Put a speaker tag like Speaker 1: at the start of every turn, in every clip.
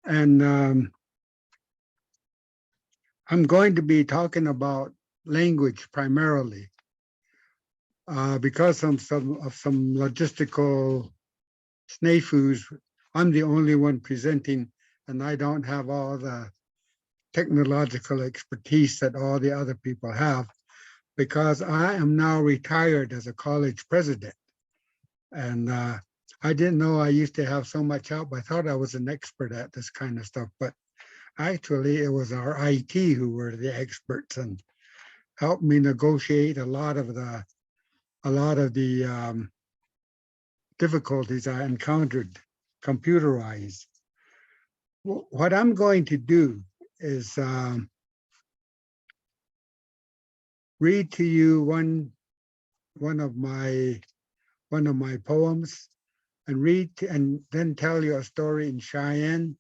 Speaker 1: And I'm going to be talking about language primarily because of some logistical snafus. I'm the only one presenting, and I don't have all the technological expertise that all the other people have, because I am now retired as a college president. And I didn't know I used to have so much help. I thought I was an expert at this kind of stuff, but actually it was our IT who were the experts and helped me negotiate a lot of the difficulties I encountered computerized. What I'm going to do is read to you one of my poems, and then tell you a story in Cheyenne.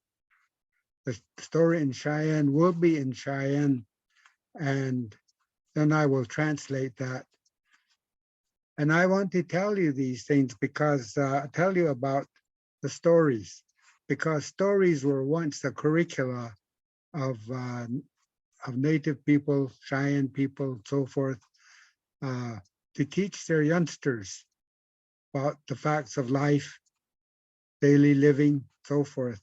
Speaker 1: The story in Cheyenne will be in Cheyenne, and then I will translate that. And I want to tell you these things because tell you about the stories, because stories were once the curricula of Native people, Cheyenne people, so forth, to teach their youngsters about the facts of life, daily living, so forth.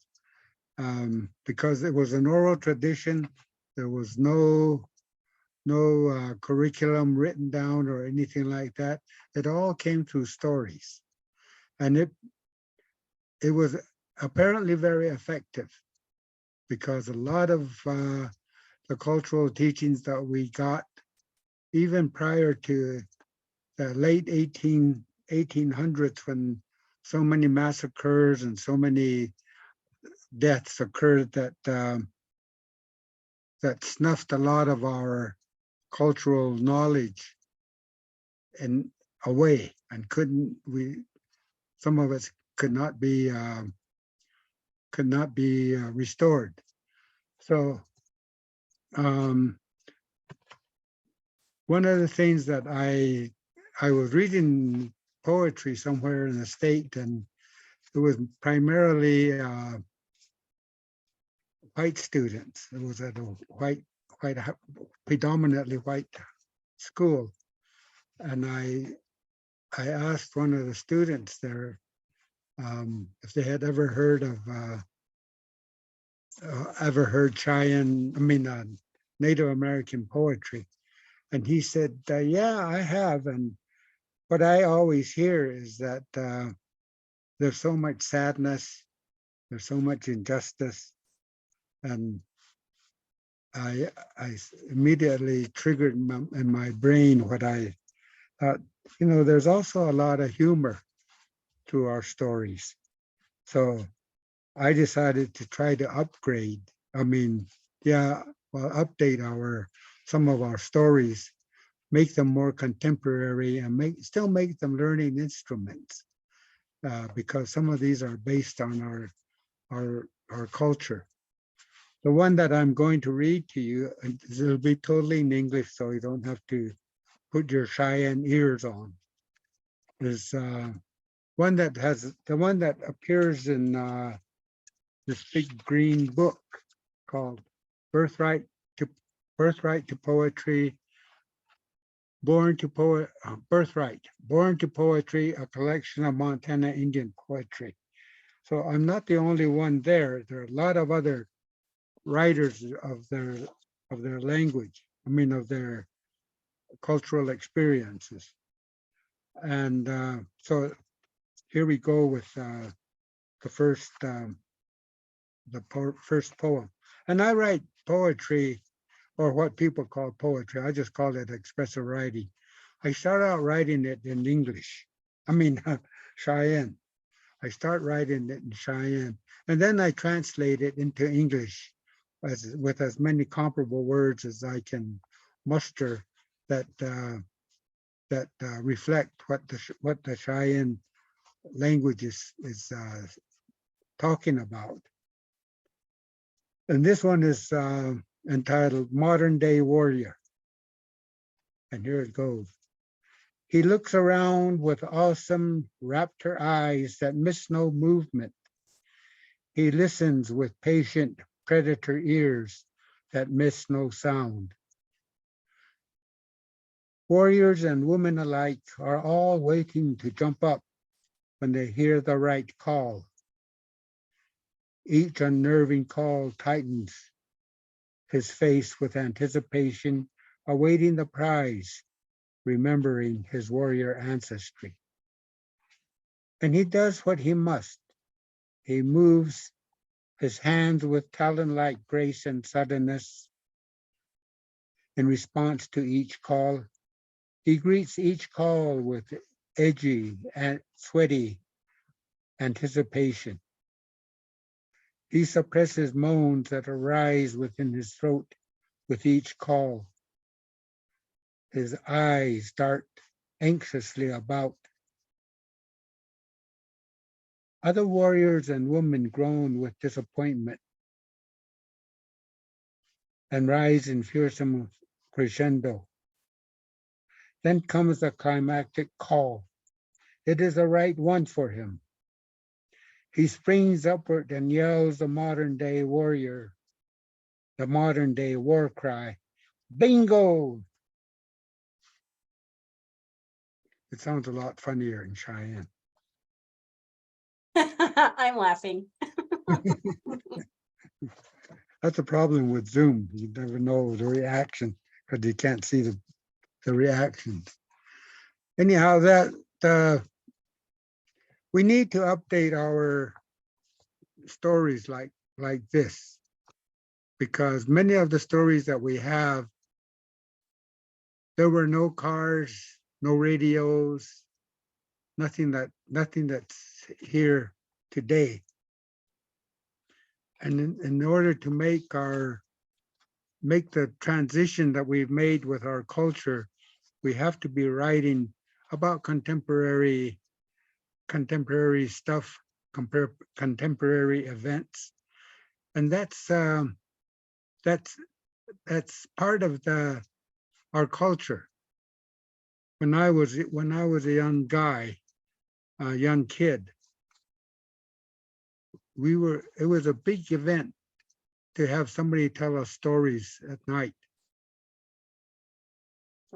Speaker 1: Because it was an oral tradition, there was no curriculum written down or anything like that. It all came through stories, and it was apparently very effective, because a lot of the cultural teachings that we got, even prior to the late 1800s, when so many massacres and so many deaths occurred that that snuffed a lot of our cultural knowledge and away, and some of us could not be restored. So one of the things that I was reading poetry somewhere in the state, and it was primarily white students. It was at a predominantly white school, and I asked one of the students there if they had ever heard Cheyenne, Native American poetry, and he said, "Yeah, I have." And what I always hear is that there's so much sadness, there's so much injustice, and I immediately triggered in my brain what I thought. There's also a lot of humor to our stories. So I decided to try to update some of our stories, make them more contemporary, and still make them learning instruments, because some of these are based on our culture. The one that I'm going to read to you, it'll be totally in English, so you don't have to put your Cheyenne ears on, is one that appears in this big green book called Birthright to Poetry, Born to Poetry, a collection of Montana Indian poetry. So I'm not the only one there. There are a lot of other writers of their language, of their cultural experiences. And so here we go with the first poem. And I write poetry, or what people call poetry. I just call it expressive writing. I start out writing it in English. Cheyenne. I start writing it in Cheyenne, and then I translate it into English with as many comparable words as I can muster that reflect what the Cheyenne language is talking about. And this one is entitled Modern Day Warrior. And here it goes. He looks around with awesome raptor eyes that miss no movement. He listens with patient predator ears that miss no sound. Warriors and women alike are all waiting to jump up when they hear the right call. Each unnerving call tightens his face with anticipation, awaiting the prize, remembering his warrior ancestry. And he does what he must. He moves his hands with talon-like grace and suddenness. In response to each call, he greets each call with edgy and sweaty anticipation. He suppresses moans that arise within his throat with each call. His eyes dart anxiously about. Other warriors and women groan with disappointment and rise in fearsome crescendo. Then comes the climactic call. It is the right one for him. He springs upward and yells the modern day warrior, the modern day war cry, bingo! It sounds a lot funnier in Cheyenne.
Speaker 2: I'm laughing.
Speaker 1: That's the problem with Zoom. You never know the reaction because you can't see the reactions. Anyhow, we need to update our stories like this, because many of the stories that we have, there were no cars, no radios, nothing that's here today. And in order to make the transition that we've made with our culture, we have to be writing about contemporary stuff, contemporary events, and that's part of our culture. When I was a young guy, a young kid, it was a big event to have somebody tell us stories at night.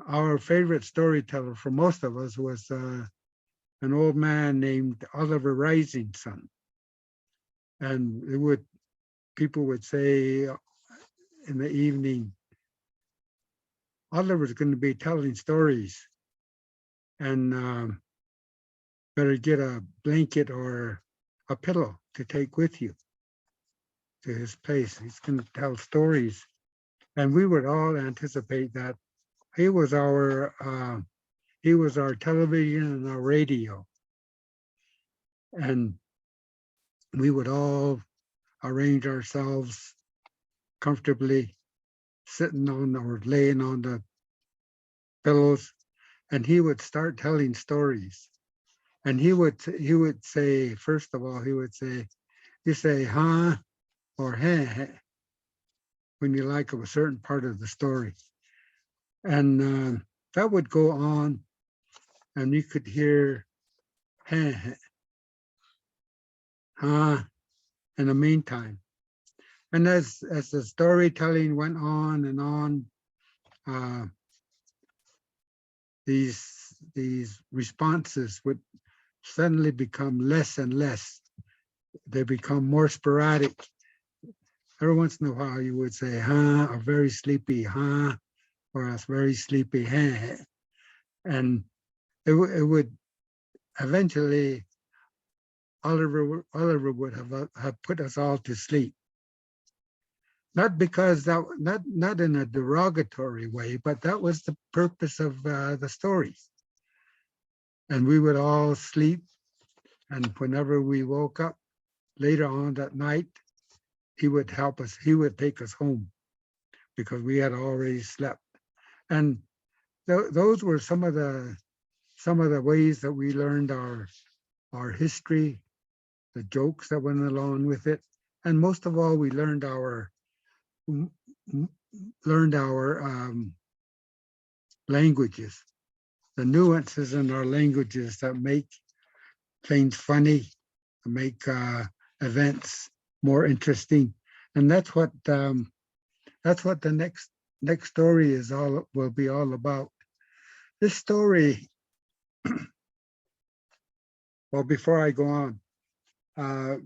Speaker 1: Our favorite storyteller for most of us was an old man named Oliver Risingson. And people would say in the evening, Oliver's going to be telling stories, and better get a blanket or a pillow to take with you to his place. He's going to tell stories. And we would all anticipate that. He was our television and our radio. And we would all arrange ourselves comfortably, sitting on or laying on the pillows, and he would start telling stories. And he would say, first of all, you say, huh, or hey, when you like a certain part of the story. And that would go on, and you could hear, hey, huh, in the meantime. And as the storytelling went on and on, these responses would suddenly become less and less. They become more sporadic. Every once in a while, you would say, huh, or very sleepy, huh, or a very sleepy, huh. And it would eventually, Oliver would have put us all to sleep. Not because not in a derogatory way, but that was the purpose of the stories. And we would all sleep. And whenever we woke up later on that night, he would help us. He would take us home because we had already slept. And those were some of the ways that we learned our history, the jokes that went along with it, and most of all, we learned our languages. the nuances in our languages that make things funny, make events more interesting, and that's what the next story is all will be all about. This story, well, before I go on, uh,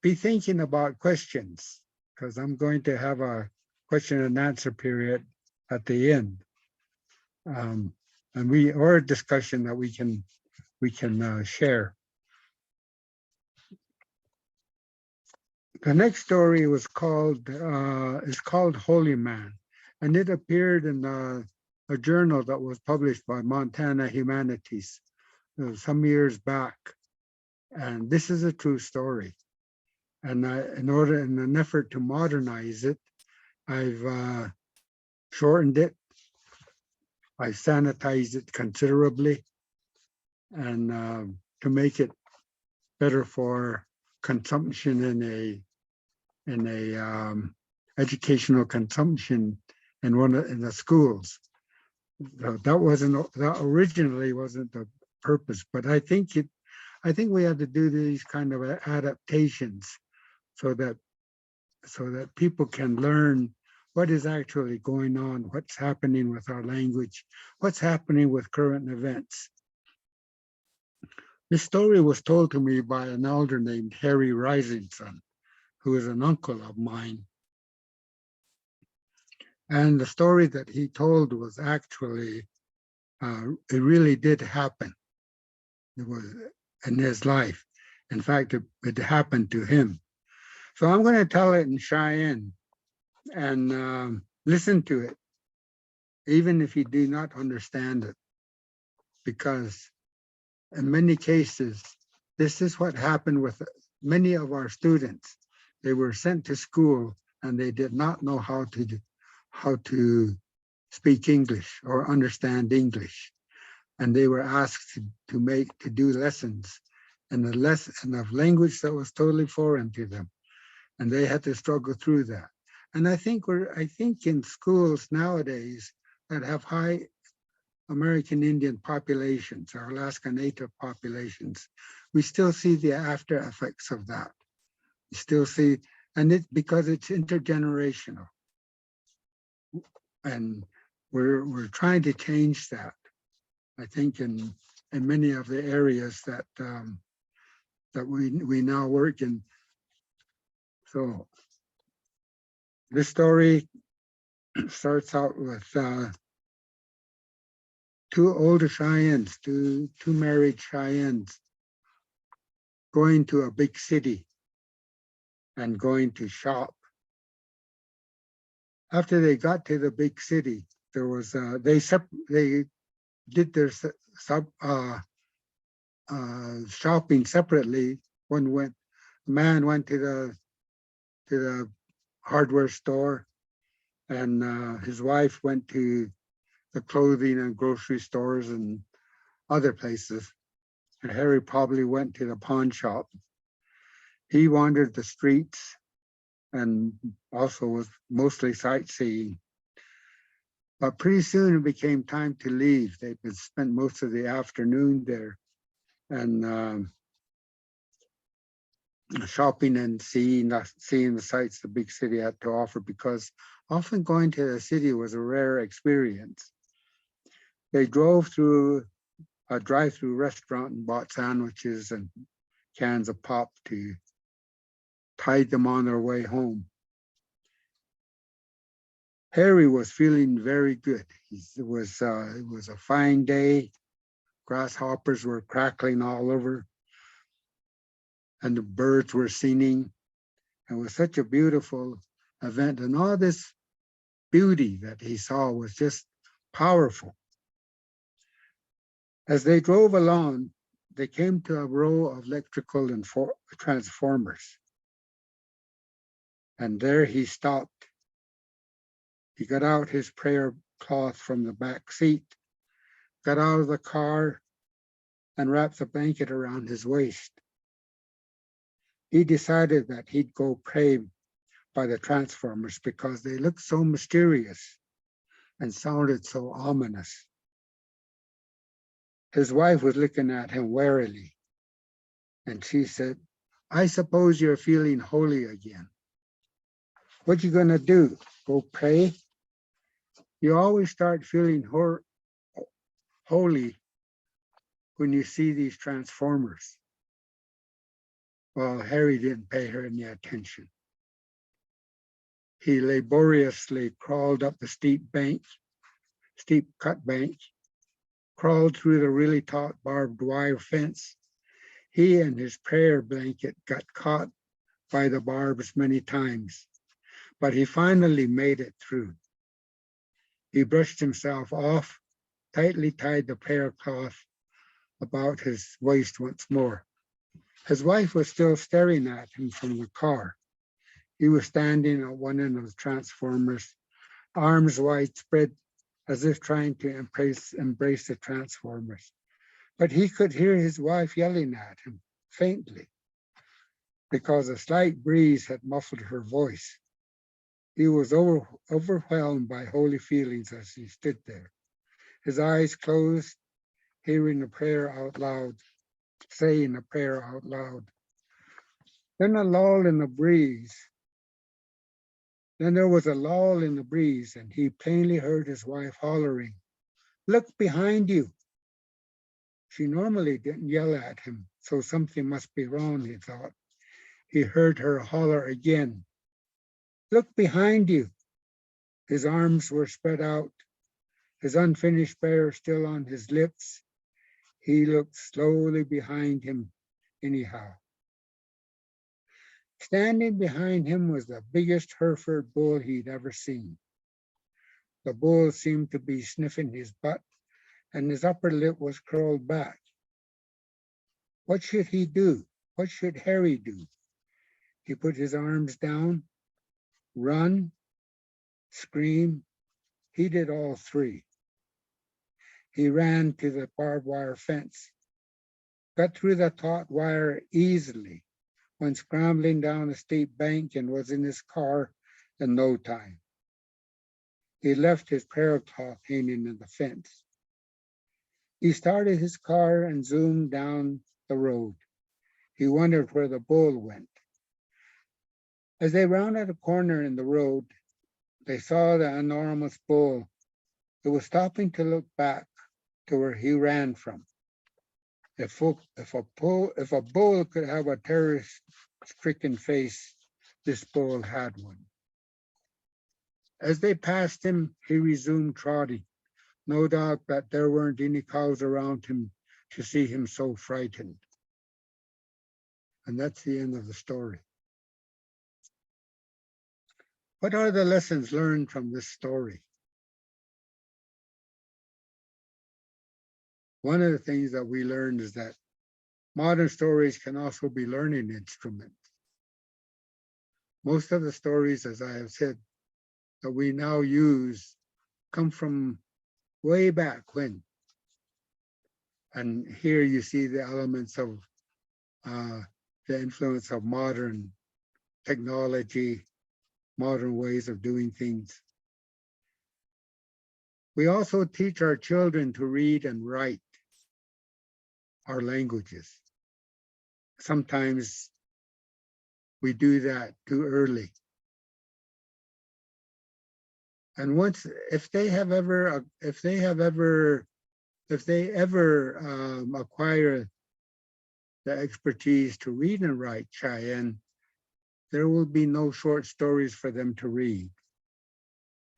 Speaker 1: be thinking about questions because I'm going to have a question and answer period at the end, and or a discussion that we can share. The next story was called is called Holy Man, and it appeared in a journal that was published by Montana Humanities some years back. And this is a true story. And in an effort to modernize it, I've shortened it. I sanitized it considerably, and to make it better for consumption in a educational consumption in the schools. So that originally wasn't the purpose, but I think we had to do these kind of adaptations so that people can learn what is actually going on, what's happening with our language, what's happening with current events. This story was told to me by an elder named Harry Risingson, who is an uncle of mine. And the story that he told was actually, it really did happen. It was in his life. In fact, it happened to him. So I'm going to tell it in Cheyenne and listen to it, even if you do not understand it, because in many cases, this is what happened with many of our students. They were sent to school and they did not know how to speak English or understand English. And they were asked to do lessons in a lesson of language that was totally foreign to them. And they had to struggle through that. And I think in schools nowadays that have high American Indian populations or Alaska Native populations, we still see the after effects of that. We still see, and because it's intergenerational. And we're trying to change that, I think, in many of the areas that we now work in. So this story starts out with two older Cheyennes, two married Cheyennes going to a big city and going to shop. After they got to the big city, there was they did their shopping separately. A man went to the hardware store, and his wife went to the clothing and grocery stores and other places. And Harry probably went to the pawn shop. He wandered the streets and also was mostly sightseeing. But pretty soon it became time to leave. They had spent most of the afternoon there and shopping and seeing the sights the big city had to offer, because often going to the city was a rare experience. They drove through a drive-through restaurant and bought sandwiches and cans of pop to tide them on their way home. Harry was feeling very good. It was a fine day. Grasshoppers were crackling all over, and the birds were singing. It was such a beautiful event, and all this beauty that he saw was just powerful. As they drove along, they came to a row of electrical and transformers. And there he stopped. He got out his prayer cloth from the back seat, got out of the car, and wrapped a blanket around his waist. He decided that he'd go pray by the transformers because they looked so mysterious and sounded so ominous. His wife was looking at him warily, and she said, I suppose you're feeling holy again. What you gonna do? Go pray? You always start feeling holy when you see these transformers. Well, Harry didn't pay her any attention. He laboriously crawled up the steep cut bank, crawled through the really taut barbed wire fence. He and his prayer blanket got caught by the barbs many times, but he finally made it through. He brushed himself off, tightly tied the prayer cloth about his waist once more. His wife was still staring at him from the car. He was standing at one end of the transformers, arms wide spread as if trying to embrace the transformers. But he could hear his wife yelling at him faintly because a slight breeze had muffled her voice. He was overwhelmed by holy feelings as he stood there, his eyes closed, hearing a prayer out loud, saying a prayer out loud. Then a lull in the breeze. Then there was a lull in the breeze, and he plainly heard his wife hollering, "Look behind you." She normally didn't yell at him, so something must be wrong, he thought. He heard her holler again, "Look behind you." His arms were spread out, his unfinished prayer still on his lips. He looked slowly behind him anyhow. Standing behind him was the biggest Hereford bull he'd ever seen. The bull seemed to be sniffing his butt, and his upper lip was curled back. What should he do? What should Harry do? He put his arms down, run, scream. He did all three. He ran to the barbed wire fence, got through the taut wire easily, went scrambling down a steep bank, and was in his car in no time. He left his prayer cloth hanging in the fence. He started his car and zoomed down the road. He wondered where the bull went. As they rounded a corner in the road, they saw the enormous bull. It was stopping to look back to where he ran from. If a bull could have a terror-stricken face, this bull had one. As they passed him, he resumed trotting. No doubt that there weren't any cows around him to see him so frightened. And that's the end of the story. What are the lessons learned from this story? One of the things that we learned is that modern stories can also be learning instruments. Most of the stories, as I have said, that we now use come from way back when. And here you see the elements of the influence of modern technology, modern ways of doing things. We also teach our children to read and write our languages. Sometimes we do that too early. And once, if they ever acquire the expertise to read and write Cheyenne, there will be no short stories for them to read.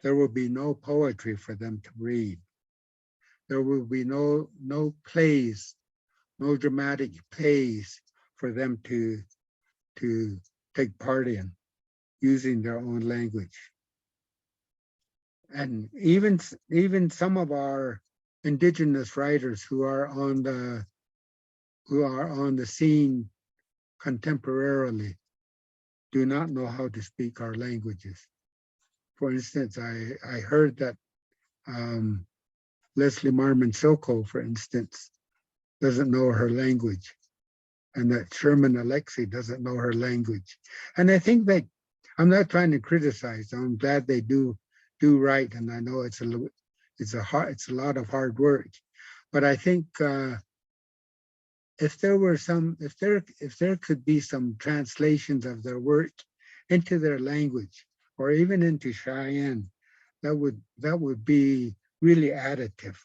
Speaker 1: There will be no poetry for them to read. There will be no plays, no dramatic plays for them to take part in using their own language. And even some of our Indigenous writers who are on the scene contemporarily do not know how to speak our languages. For instance, I heard that Leslie Marmon Silko, for instance, doesn't know her language, and that Sherman Alexie doesn't know her language. And I think that I'm not trying to criticize them. I'm glad they do write, and I know it's a lot of hard work. But I think if there could be some translations of their work into their language or even into Cheyenne, that would be really additive.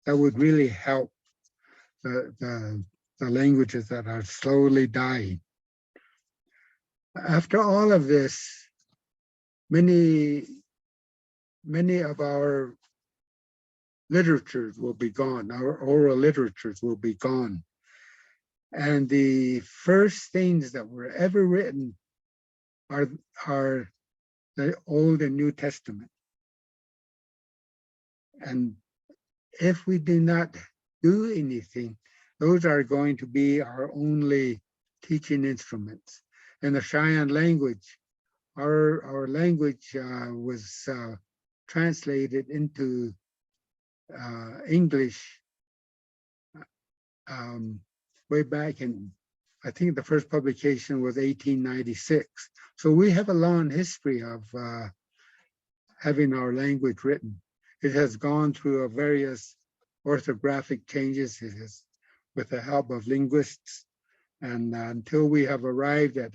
Speaker 1: That would really help the languages that are slowly dying. After all of this, many of our literatures will be gone. Our oral literatures will be gone. And the first things that were ever written are the Old and New Testament. And if we do not do anything, those are going to be our only teaching instruments. In the Cheyenne language, our language was translated into English way back in, I think the first publication was 1896. So we have a long history of having our language written. It has gone through various orthographic changes. It is with the help of linguists, and until we have arrived at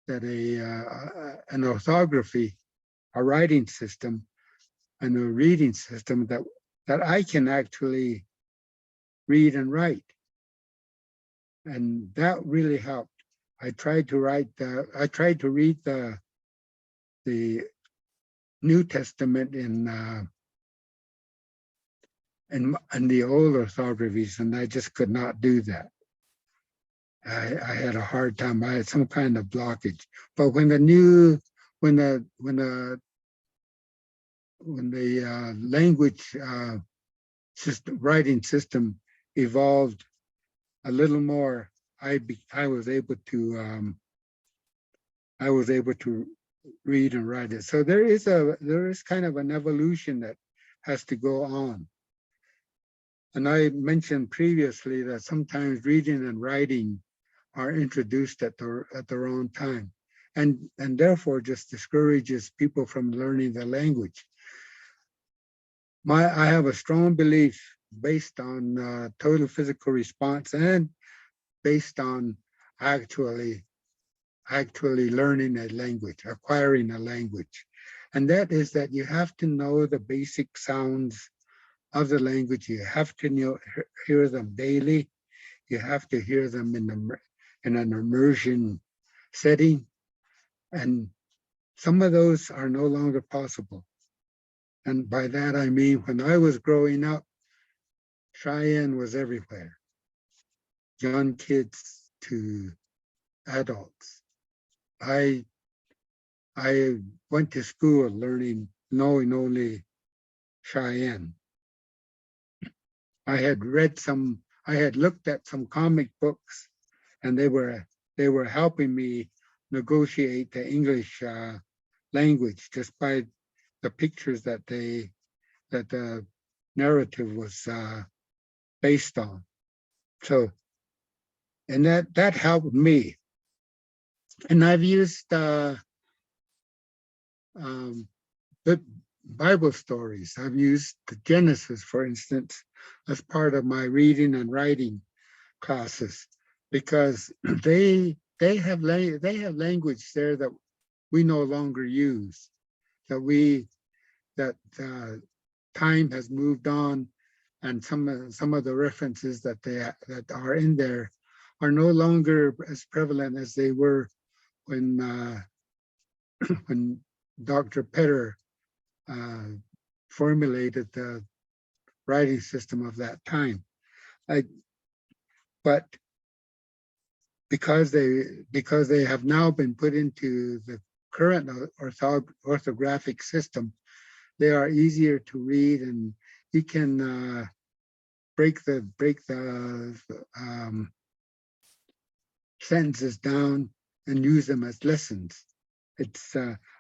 Speaker 1: an orthography, a writing system, and a reading system that I can actually read and write. And that really helped. I tried to read the New Testament in the old orthographies, and I just could not do that. I had a hard time. I had some kind of blockage. But when the language writing system evolved a little more, I was able to read and write it. So there is kind of an evolution that has to go on. And I mentioned previously that sometimes reading and writing are introduced at the wrong time, and therefore just discourages people from learning the language. I have a strong belief based on total physical response and based on actually learning a language, acquiring a language. And that is that you have to know the basic sounds of the language. You have to hear them daily. You have to hear them in an immersion setting. And some of those are no longer possible. And by that, I mean, when I was growing up, Cheyenne was everywhere. Young kids to adults. I went to school knowing only Cheyenne. I had looked at some comic books, and they were helping me negotiate the English language just by the pictures that the narrative was based on. So, and that helped me. And I've used the Bible stories. I've used the Genesis, for instance, as part of my reading and writing classes, because they have language there that we no longer use, that time has moved on, and some of the references that are in there are no longer as prevalent as they were when when Dr. Petter formulated the writing system of that time. But because they have now been put into the current orthographic system, they are easier to read, and you can break the sentences down and use them as lessons. It's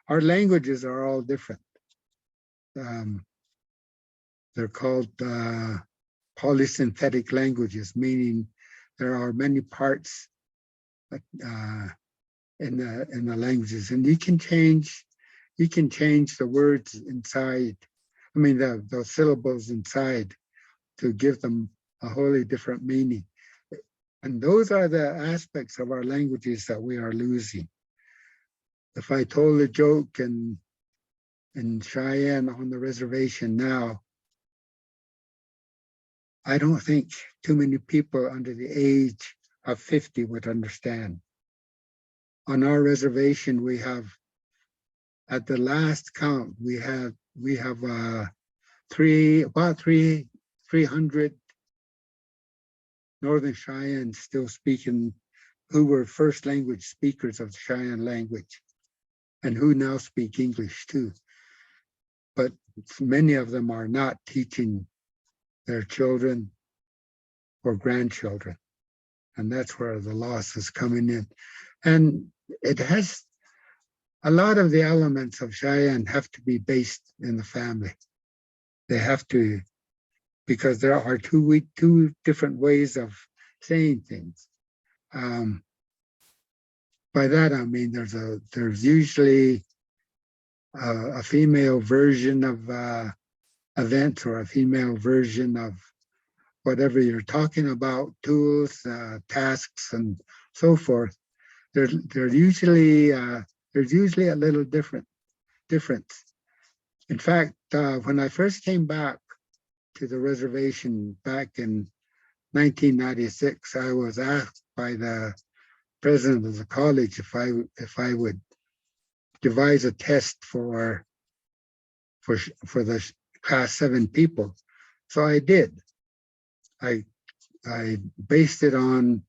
Speaker 1: our languages are all different. They're called polysynthetic languages, meaning there are many parts in the languages, and you can change the words inside. I mean the syllables inside to give them a wholly different meaning. And those are the aspects of our languages that we are losing. If I told a joke in Cheyenne on the reservation now, I don't think too many people under the age of 50 would understand. On our reservation, we have, at the last count, we have about 300 Northern Cheyenne still speaking, who were first language speakers of the Cheyenne language, and who now speak English too. But many of them are not teaching their children or grandchildren. And that's where the loss is coming in. And it has, a lot of the elements of Cheyenne have to be based in the family. They have to, because there are two different ways of saying things. By that I mean there's usually a female version of events, or a female version of whatever you're talking about, tools, tasks, and so forth. There's usually a little difference. In fact, when I first came back to the reservation back in 1996, I was asked by the president of the college if I would devise a test for the class 7 people. So I did. I based it on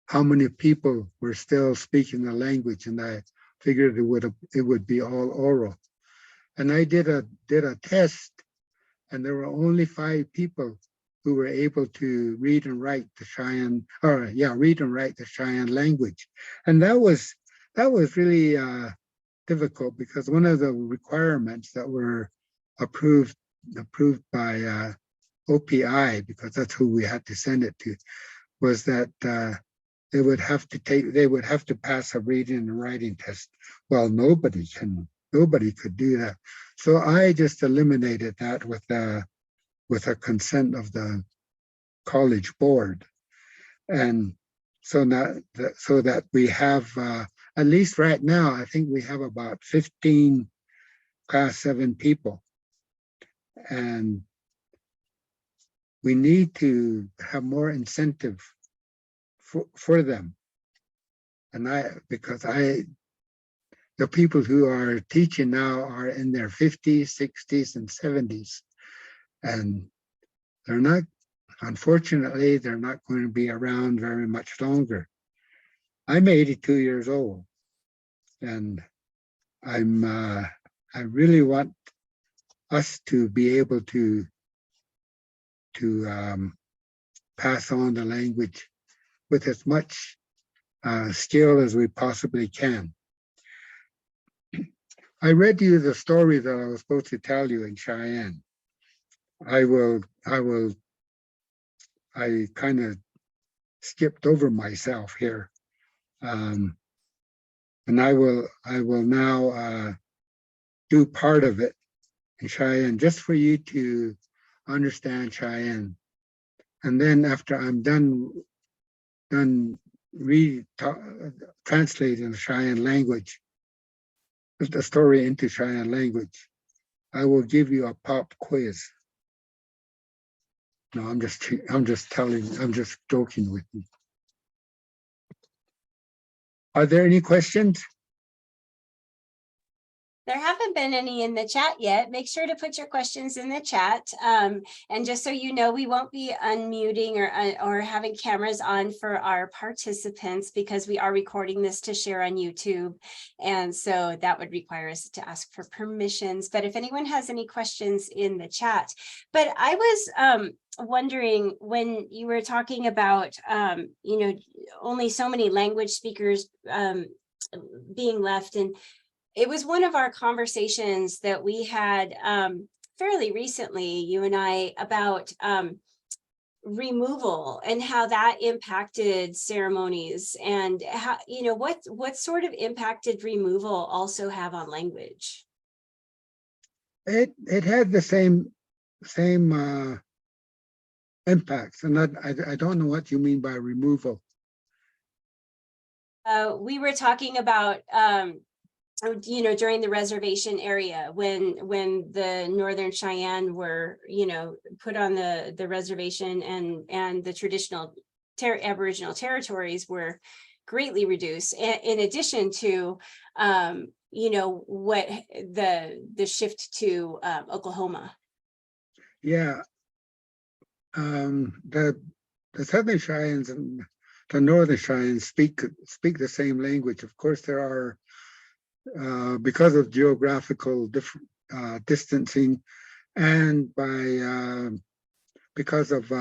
Speaker 1: how many people were still speaking the language, and I figured it would be all oral. And I did a test, and there were only 5 people who were able to read and write the Cheyenne, read and write the Cheyenne language. And that was really difficult, because one of the requirements that were approved by OPI, because that's who we had to send it to, was that they would have to pass a reading and writing test. Well, nobody could do that. So I just eliminated that with a consent of the college board. And so that we have, at least right now, I think we have about 15 class 7 people. And we need to have more incentive for them. And the people who are teaching now are in their 50s, 60s, and 70s. And unfortunately, they're not going to be around very much longer. I'm 82 years old, and I really want us to be able to pass on the language with as much skill as we possibly can. I read you the story that I was supposed to tell you in Cheyenne. I kind of skipped over myself here. And I will now do part of it in Cheyenne, just for you to understand Cheyenne. And then after I'm done translating the Cheyenne language, the story into Cheyenne language, I will give you a pop quiz. No, I'm just joking with you. Are there any questions?
Speaker 2: There haven't been any in the chat yet. Make sure to put your questions in the chat. And just so you know, we won't be unmuting or having cameras on for our participants, because we are recording this to share on YouTube. And so that would require us to ask for permissions. But if anyone has any questions in the chat. But I was wondering, when you were talking about, only so many language speakers being left, and it was one of our conversations that we had fairly recently, you and I, about removal and how that impacted ceremonies, and how, what sort of impact did removal also have on language?
Speaker 1: It had the same impacts. And I don't know what you mean by removal.
Speaker 2: We were talking about, during the reservation area when the Northern Cheyenne were, put on the reservation and the traditional Aboriginal territories were greatly reduced. In addition to, what the shift to Oklahoma.
Speaker 1: Yeah. The Southern Cheyennes and the Northern Cheyennes speak the same language. Of course, there are because of geographical distancing, and because of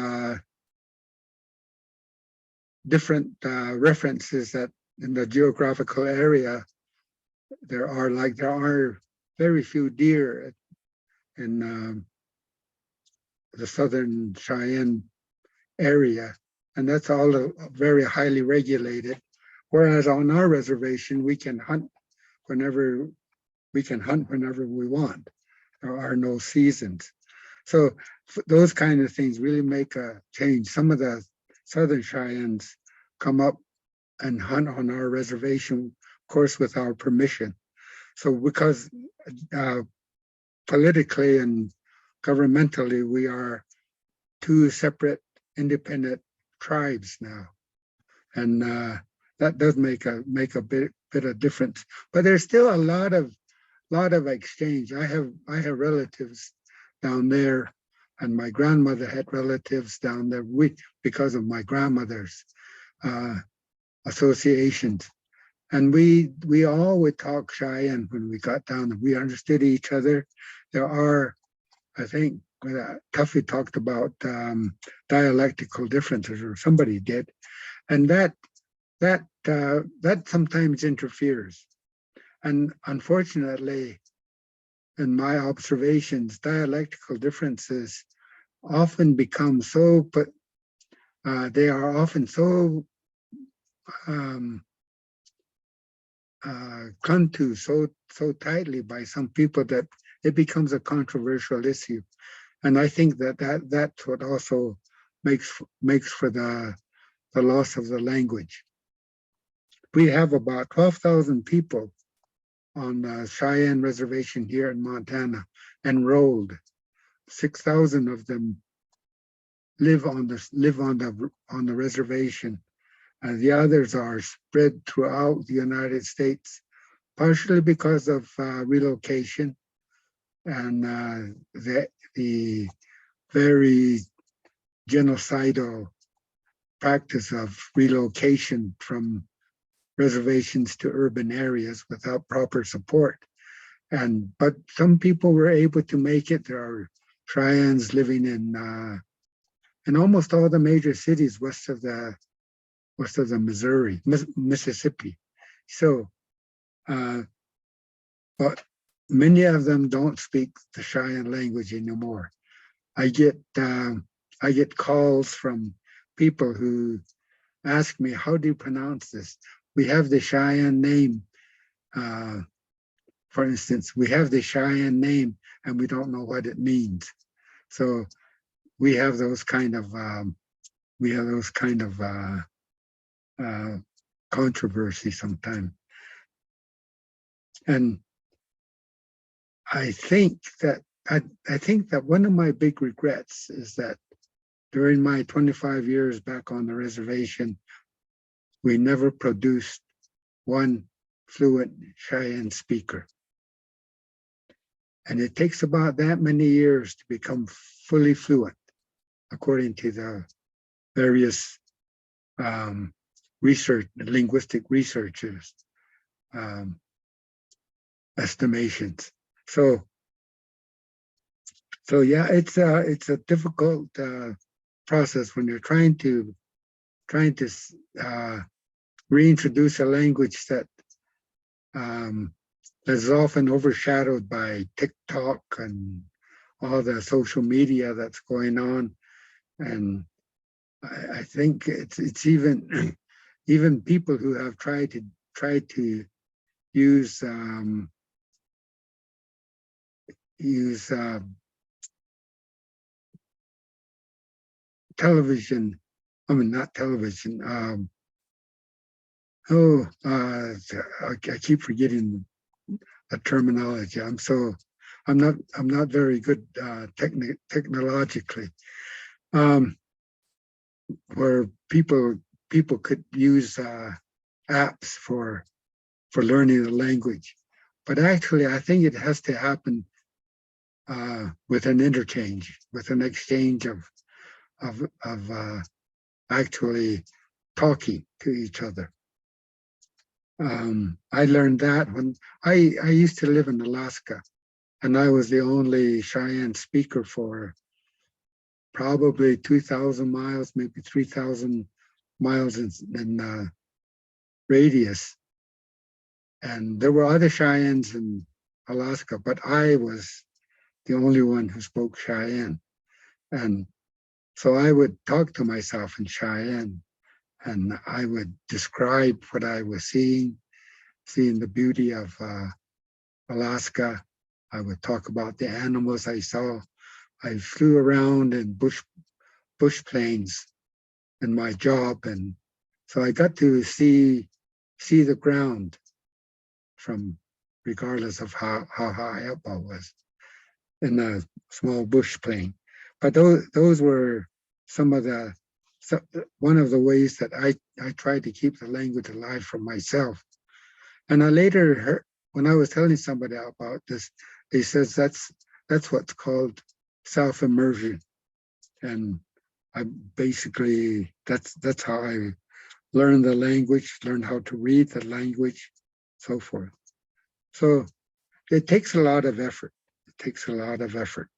Speaker 1: different references that in the geographical area, there are very few deer in the Southern Cheyenne area, and that's all very highly regulated. Whereas on our reservation, we can hunt whenever we want. There are no seasons. So those kind of things really make a change. Some of the Southern Cheyennes come up and hunt on our reservation, of course, with our permission. So because politically and governmentally, we are two separate independent tribes now. And that does make a bit of difference. But there's still a lot of exchange. I have relatives down there, and my grandmother had relatives down there because of my grandmother's associations. And we all would talk Cheyenne when we got down there. We understood each other. There are, I think, Tuffy talked about dialectical differences, or somebody did, and that sometimes interferes. And unfortunately, in my observations, dialectical differences often become so, but they are often so clung to so tightly by some people that it becomes a controversial issue. And I think that's what also makes for the loss of the language. We have about 12,000 people on the Cheyenne Reservation here in Montana enrolled. 6,000 of them live on the reservation, and the others are spread throughout the United States, partially because of relocation and the very genocidal practice of relocation from reservations to urban areas without proper support. But some people were able to make it. There are Cheyennes living in almost all the major cities west of the Mississippi. So, but many of them don't speak the Cheyenne language anymore. I get calls from people who ask me, how do you pronounce this? We have the Cheyenne name. For instance, we have the Cheyenne name and we don't know what it means. So we have those kind of controversy sometimes. And I think that one of my big regrets is that during my 25 years back on the reservation, we never produced one fluent Cheyenne speaker. And it takes about that many years to become fully fluent, according to the various linguistic researchers' estimations. So yeah, it's a difficult process when you're trying to reintroduce a language that is often overshadowed by TikTok and all the social media that's going on. And I think it's even even people who have tried to use television. I mean, not television. I keep forgetting the terminology. I'm not very good technologically. Um, where people could use apps for learning the language, but actually, I think it has to happen with an interchange, with an exchange of actually talking to each other. I learned that when I used to live in Alaska, and I was the only Cheyenne speaker for probably 2,000 miles, maybe 3,000 miles in radius. And there were other Cheyennes in Alaska, but I was the only one who spoke Cheyenne. And so I would talk to myself in Cheyenne, and I would describe what I was seeing the beauty of Alaska. I would talk about the animals I saw. I flew around in bush planes in my job, and so I got to see the ground from, regardless of how high up I was in a small bush plane. But those were some of one of the ways that I tried to keep the language alive for myself. And I later heard, when I was telling somebody about this, they says that's what's called self-immersion. And I basically, that's how I learned the language, learned how to read the language, so forth. So it takes a lot of effort. It takes a lot of effort.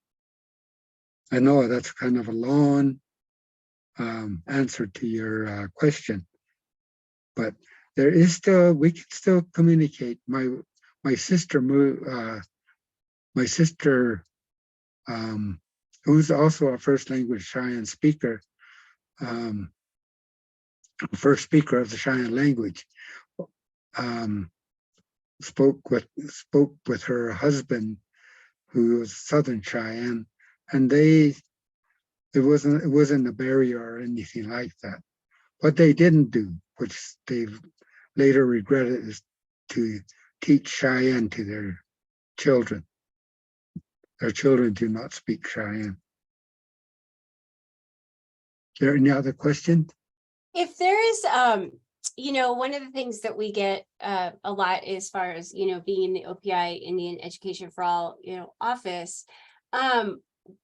Speaker 1: I know that's kind of a long answer to your question, but there is still, we can still communicate. My sister who's also a first language Cheyenne speaker, first speaker of the Cheyenne language, spoke with her husband, who was Southern Cheyenne, and it wasn't a barrier or anything like that. What they didn't do, which they've later regretted, is to teach Cheyenne to their children. Their children do not speak Cheyenne. Are there any other questions?
Speaker 2: If there is, one of the things that we get a lot as far as, being in the OPI Indian Education for All, office,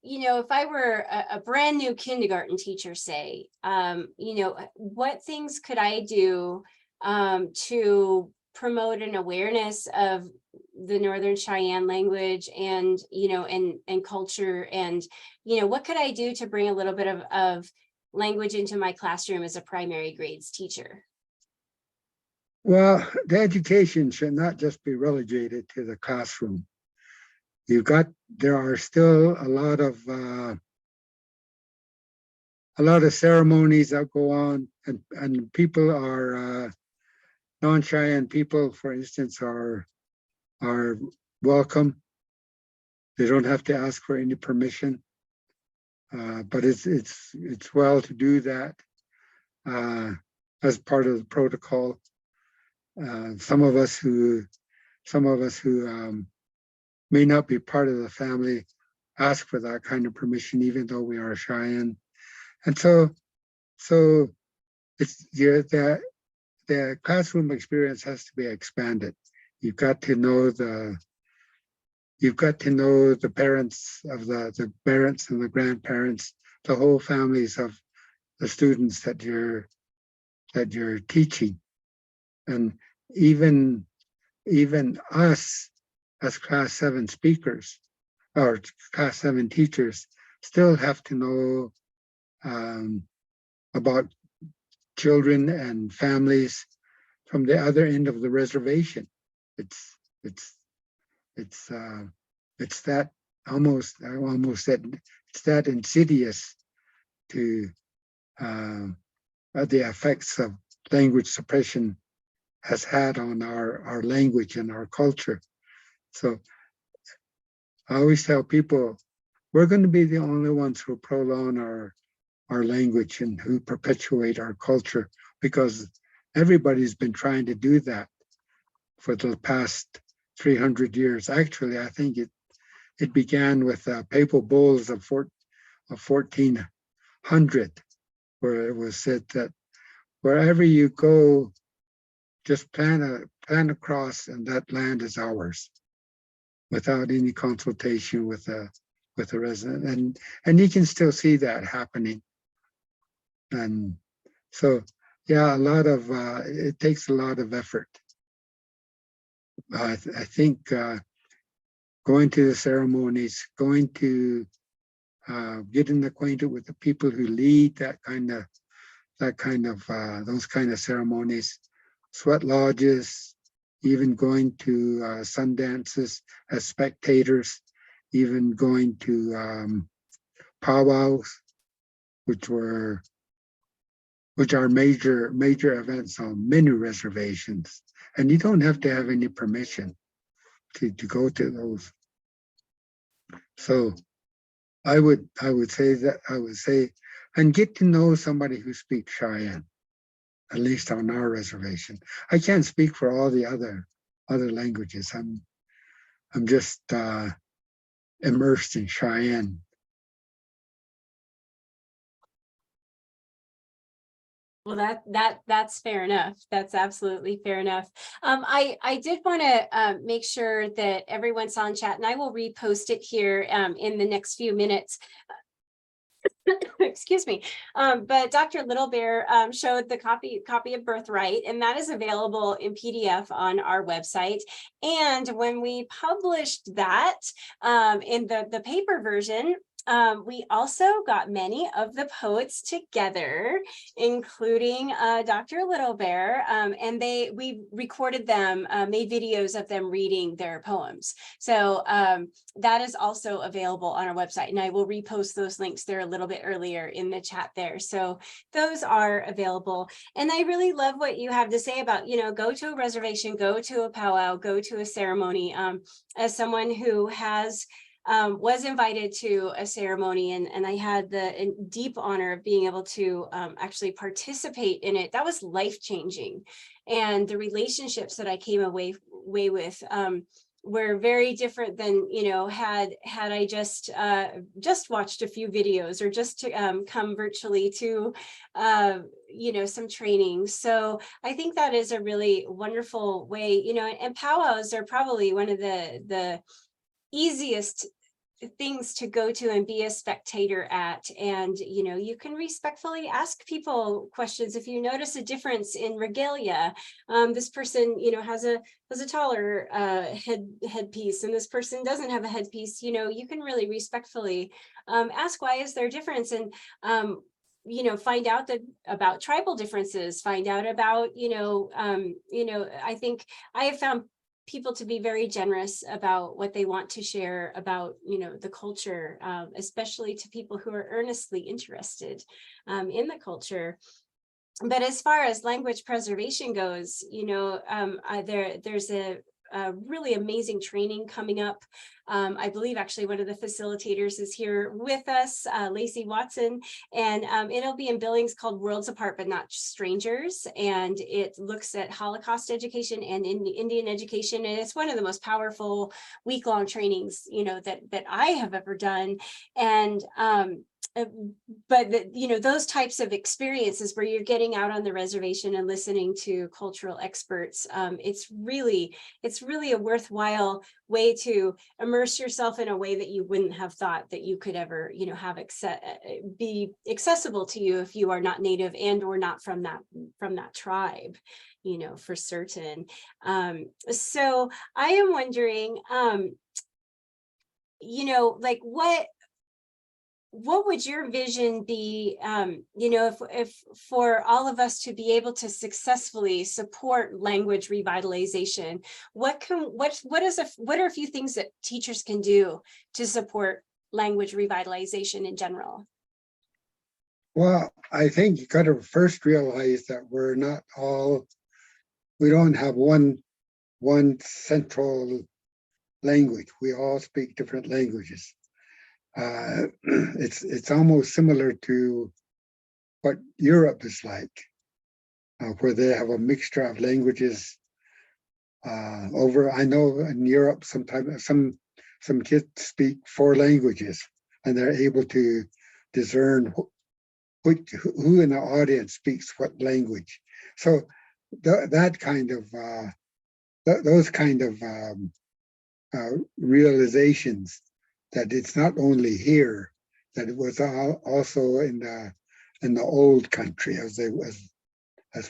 Speaker 2: if I were a brand new kindergarten teacher, say, what things could I do to promote an awareness of the Northern Cheyenne language and, and culture, and, what could I do to bring a little bit of language into my classroom as a primary grades teacher?
Speaker 1: Well, the education should not just be relegated to the classroom. There are still a lot of ceremonies that go on, and people are non-Cheyenne people, for instance, are welcome. They don't have to ask for any permission, but it's well to do that as part of the protocol. Some of us who may not be part of the family ask for that kind of permission, even though we are Cheyenne. And so it's the classroom experience has to be expanded. You've got to know the parents of the parents and the grandparents, the whole families of the students that you're teaching. And even us as class 7 speakers or class 7 teachers still have to know about children and families from the other end of the reservation. It's that almost said it's that insidious to the effects of language suppression has had on our language and our culture. So I always tell people, we're going to be the only ones who prolong our language and who perpetuate our culture, because everybody's been trying to do that for the past 300 years. Actually, I think it began with papal bulls of 1400, where it was said that wherever you go, just plant a cross, and that land is ours, without any consultation with the resident. And you can still see that happening. And so, yeah, a lot of it takes a lot of effort. I think going to the ceremonies, going to getting acquainted with the people who lead those kind of ceremonies, sweat lodges, even going to sun dances as spectators, even going to powwows, which are major events on many reservations, and you don't have to have any permission to go to those. So I would say, and get to know somebody who speaks Cheyenne, at least on our reservation. I can't speak for all the other languages. I'm just immersed in Cheyenne.
Speaker 2: Well, that's fair enough. That's absolutely fair enough. I did want to make sure that everyone saw in chat, and I will repost it here in the next few minutes. Excuse me. But Dr. Littlebear showed the copy of Birthright, and that is available in PDF on our website. And when we published that in the paper version, we also got many of the poets together, including Dr. Littlebear, and we recorded them, made videos of them reading their poems. So that is also available on our website, and I will repost those links there a little bit earlier in the chat there. So those are available. And I really love what you have to say about, go to a reservation, go to a powwow, go to a ceremony. As someone who was invited to a ceremony, and I had the deep honor of being able to actually participate in it. That was life-changing. And the relationships that I came away with were very different than, had I just watched a few videos or just to come virtually to, some training. So I think that is a really wonderful way, and powwows are probably one of the easiest things to go to and be a spectator at. And you can respectfully ask people questions if you notice a difference in regalia. This person has a taller headpiece, and this person doesn't have a headpiece. You can really respectfully ask, why is there a difference? And find out about tribal differences, find out about I think I have found people to be very generous about what they want to share about, the culture, especially to people who are earnestly interested in the culture. But as far as language preservation goes, there's a really amazing training coming up. I believe actually one of the facilitators is here with us, Lacey Watson, and it'll be in Billings, called Worlds Apart But Not Strangers. And it looks at Holocaust education and Indian education. And it's one of the most powerful week-long trainings, that I have ever done. And but those types of experiences where you're getting out on the reservation and listening to cultural experts, it's really a worthwhile way to immerse yourself in a way that you wouldn't have thought that you could ever have be accessible to you if you are not native and or not from that tribe, for certain. So I am wondering, like what would your vision be, if for all of us to be able to successfully support language revitalization? What are a few things that teachers can do to support language revitalization in general?
Speaker 1: Well, I think you got to first realize that we don't have one central language. We all speak different languages. It's almost similar to what Europe is like, where they have a mixture of languages. I know in Europe sometimes some kids speak 4 languages, and they're able to discern who in the audience speaks what language. So that kind of those kind of realizations that it's not only here, that it was also in the old country, as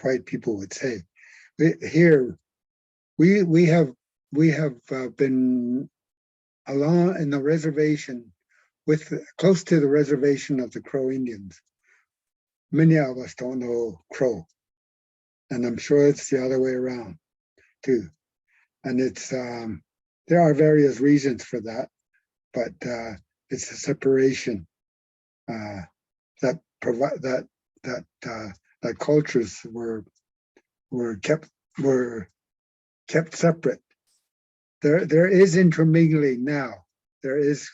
Speaker 1: white people would say. Here we have been along in the reservation, close to the reservation of the Crow Indians. Many of us don't know Crow, and I'm sure it's the other way around too. And it's there are various reasons for that, but it's a separation that provide that cultures were kept separate. There is intermingling now. There is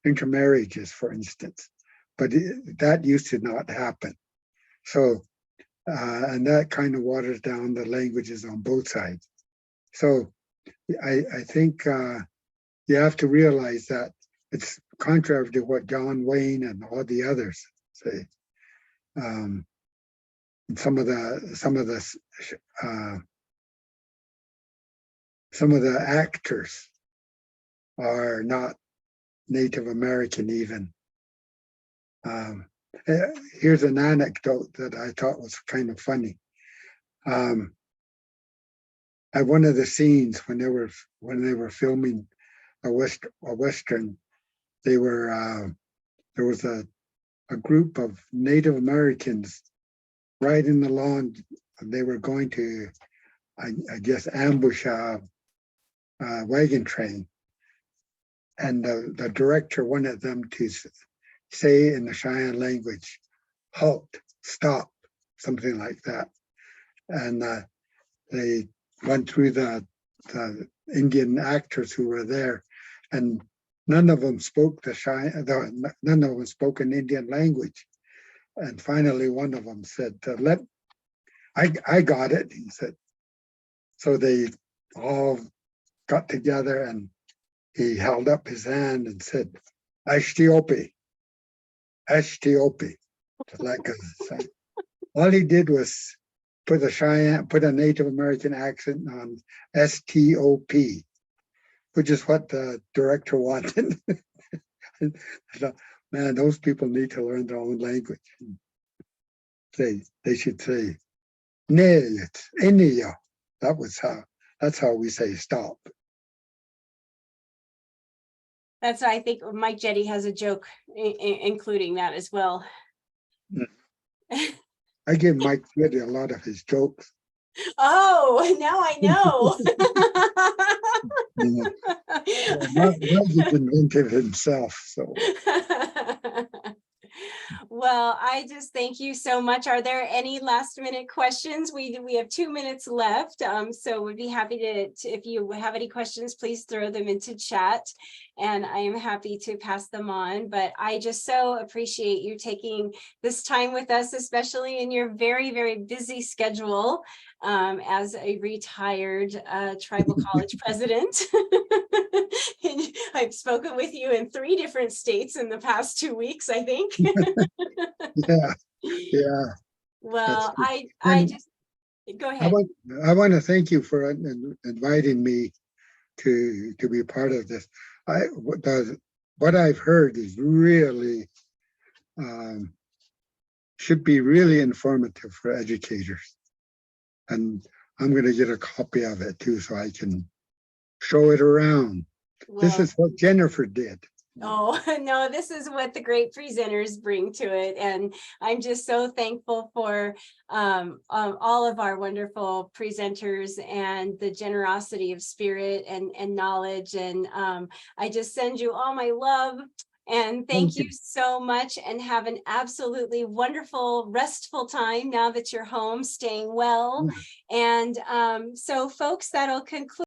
Speaker 1: intermarriages, for instance, but that used to not happen. So, and that kind of waters down the languages on both sides. So I think you have to realize that it's contrary to what John Wayne and all the others say. Some of the actors are not Native American even. Here's an anecdote that I thought was kind of funny. At one of the scenes when they were filming a western, there was a group of Native Americans right in the lawn. They were going to, I guess, ambush a wagon train, and the director wanted them to say in the Cheyenne language, "Halt, stop," something like that, and they went through the Indian actors who were there, and none of them spoke none of them spoke an Indian language. And finally, one of them said, I got it," he said. So they all got together, and he held up his hand and said, "Ashtiopi, Ashtiopi." Like all he did was put a Native American accent on STOP, which is what the director wanted. So, man, those people need to learn their own language. They should say, "Neyet, Eniya." That's how we say stop.
Speaker 2: That's why I think Mike Jetty has a joke including that as well.
Speaker 1: I give Mike Jetty a lot of his jokes.
Speaker 2: Oh, now I know.
Speaker 1: Mike invented himself, so.
Speaker 2: Well, I just thank you so much. Are there any last minute questions? We have 2 minutes left, so we'd be happy to, if you have any questions, please throw them into chat, and I am happy to pass them on. But I just so appreciate you taking this time with us, especially in your very, very busy schedule as a retired tribal college president. And I've spoken with you in 3 different states in the past 2 weeks, I think.
Speaker 1: Yeah.
Speaker 2: Well, I just go ahead.
Speaker 1: I want to thank you for inviting me to be part of this. What I've heard is really should be really informative for educators, and I'm going to get a copy of it too, so I can show it around. Well, this is what Jennifer did.
Speaker 2: Oh, no, this is what the great presenters bring to it. And I'm just so thankful for all of our wonderful presenters and the generosity of spirit and knowledge. And I just send you all my love. And thank you so much, and have an absolutely wonderful, restful time now that you're home, staying well. And so folks, that'll conclude